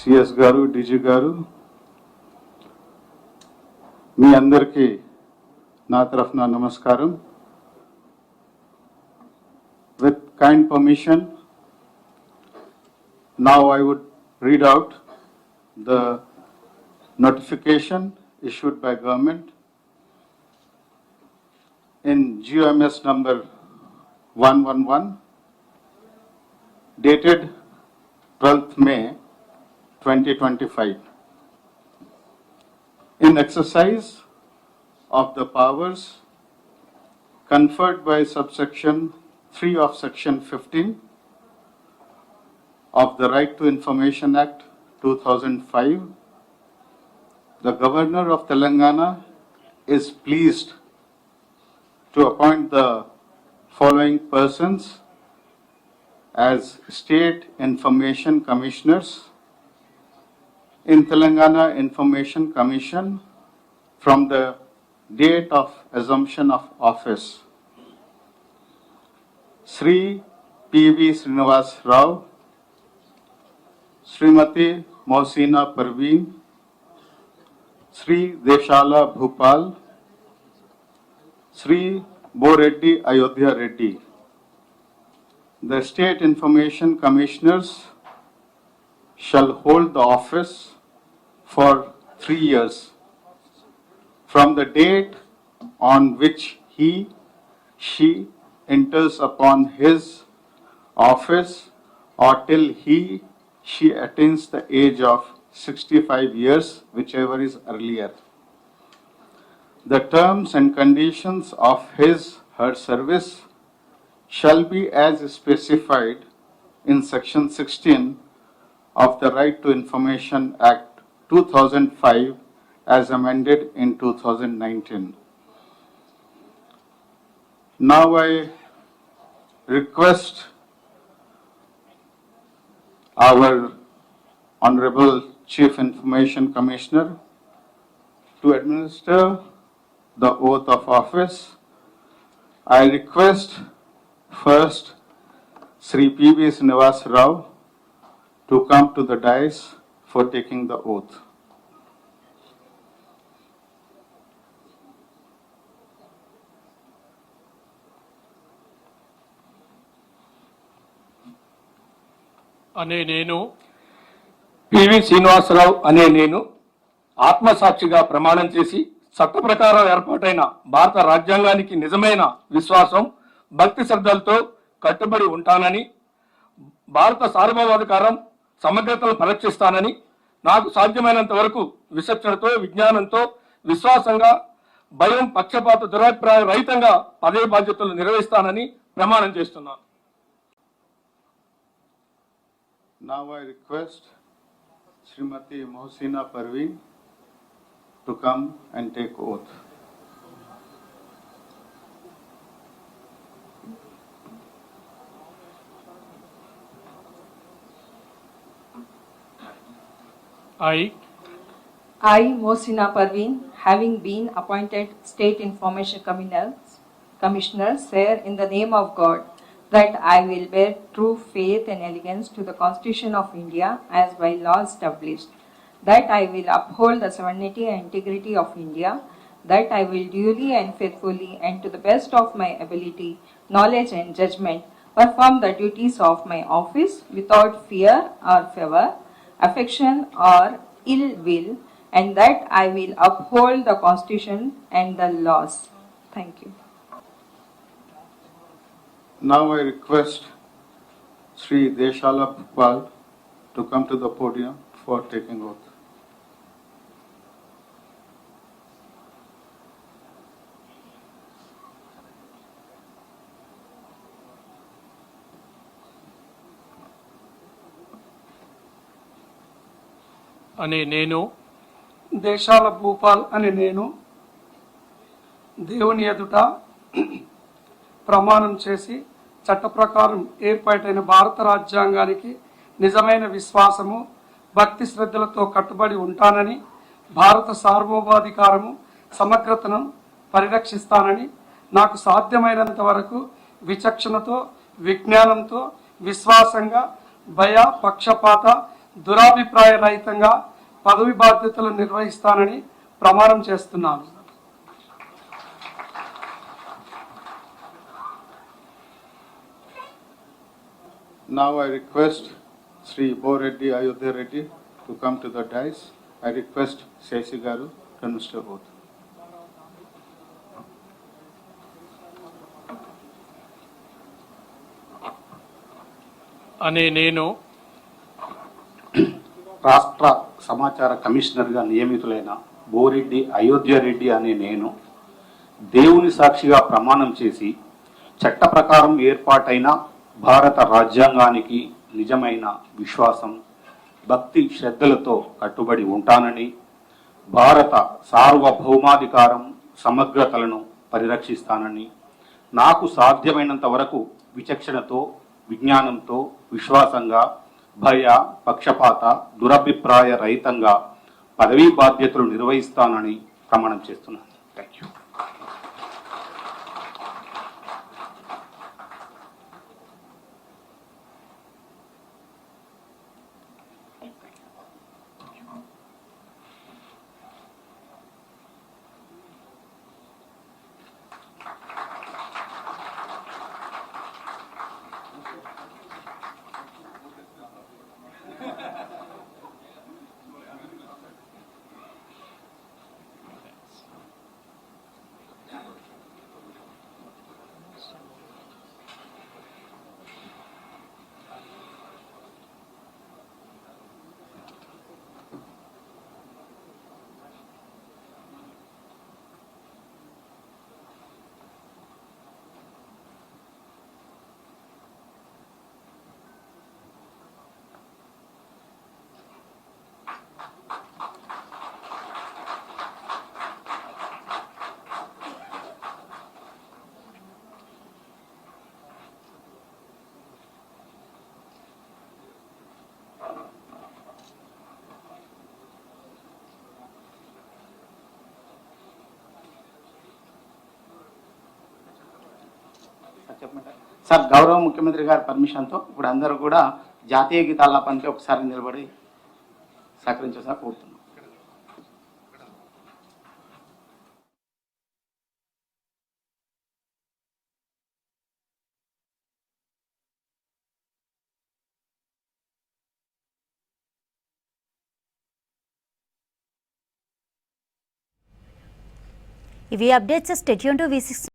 CS గారు, DG గారు, మీ అందరికీ నా తరఫున నమస్కారం. With kind permission, now I would read out the notification issued by government in GOMS number 111 dated 12th May 2025. In exercise of the powers conferred by subsection 3 of section 15 of the Right to Information Act 2005, the Governor of Telangana is pleased to appoint the following persons as State Information Commissioners in Telangana Information Commission from the date of assumption of office. Sri P.V. Srinivas Rao, Srimati Mohsina Parveen, Sri Deshala Bhupal, Sri Boreddy Ayodhya Reddy. The State Information Commissioners shall hold the office for 3 years from the date on which she enters upon his office or till she attains the age of 65 years, whichever is earlier. The terms and conditions of her service shall be as specified in section 16 of the Right to Information Act 2005 as amended in 2019. Now I request our Honorable Chief Information Commissioner to administer the oath of office. I request first Sri P.V. Srinivas Rao to come to the dais for taking the oath. అనే నేను PV Srinivasarao అనే నేను ఆత్మసాక్షిగా ప్రమాణం చేసి చట్ట ప్రకారం ఏర్పాటైన భారత రాజ్యాంగానికి నిజమైన విశ్వాసం, భక్తి శ్రద్ధలతో కట్టుబడి ఉంటానని, భారత సార్వభౌమాధికారం సమగ్రతను పరిరక్షిస్తానని, నాకు సాధ్యమైనంత వరకు విచక్షణతో, విజ్ఞానంతో, విశ్వాసంగా, భయం, పక్షపాత, దురభిప్రాయ రహితంగా పదవి బాధ్యతలు నిర్వహిస్తానని ప్రమాణం చేస్తున్నాను. Now I request Srimati Mohsina Parveen to come and take oath. I, Mohsina Parveen, having been appointed State Information Commissioner, swear in the name of God that I will bear true faith and allegiance to the Constitution of India as by law established, that I will uphold the sovereignty and integrity of India, that I will duly and faithfully and to the best of my ability, knowledge and judgment perform the duties of my office without fear or favor, affection or ill will, and that I will uphold the Constitution and the laws. Thank you. Now I request Sri Deshala Bhupal to come to the podium for taking oath. అనే నేను దేశాల భూపాల్ అనే నేను దేవుని ఎదుట ప్రమాణం చేసి చట్ట ప్రకారం ఏర్పాటైన భారత రాజ్యాంగానికి నిజమైన విశ్వాసము, భక్తి శ్రద్ధలతో కట్టుబడి ఉంటానని, భారత సార్వభౌమాధికారము, సమగ్రతను పరిరక్షిస్తానని, నాకు సాధ్యమైనంత వరకు విచక్షణతో, విజ్ఞానంతో, విశ్వాసంగా, భయ, పక్షపాత, దురాభిప్రాయ రహితంగా పదవి బాధ్యతలు నిర్వహిస్తానని ప్రమాణం చేస్తున్నాను. Now I request Sri Boreddy Ayodhya Reddy to come to the dais. I request Sesi Garu to administer oath. అనే నేను రాష్ట్ర సమాచార కమిషనర్గా నియమితులైన బోరెడ్డి అయోధ్య రెడ్డి అనే నేను దేవుని సాక్షిగా ప్రమాణం చేసి చట్ట ప్రకారం ఏర్పాటైన భారత రాజ్యాంగానికి నిజమైన విశ్వాసం, భక్తి శ్రద్ధలతో కట్టుబడి ఉంటానని, భారత సార్వభౌమాధికారం సమగ్రతలను పరిరక్షిస్తానని, నాకు సాధ్యమైనంత వరకు విచక్షణతో, విజ్ఞానంతో, విశ్వాసంగా, భయ, పక్షపాత, దురభిప్రాయ రహితంగా పదవీ బాధ్యతలు నిర్వహిస్తానని ప్రమాణం చేస్తున్నాను. Thank you. సార్, గౌరవ ముఖ్యమంత్రి గారి పర్మిషన్తో ఇప్పుడు అందరూ కూడా జాతీయ గీతాలాపానికి ఒకసారి నిలబడి సహకరించారు కోరుతున్నాం. ఇవి updates. Stay tune to V6.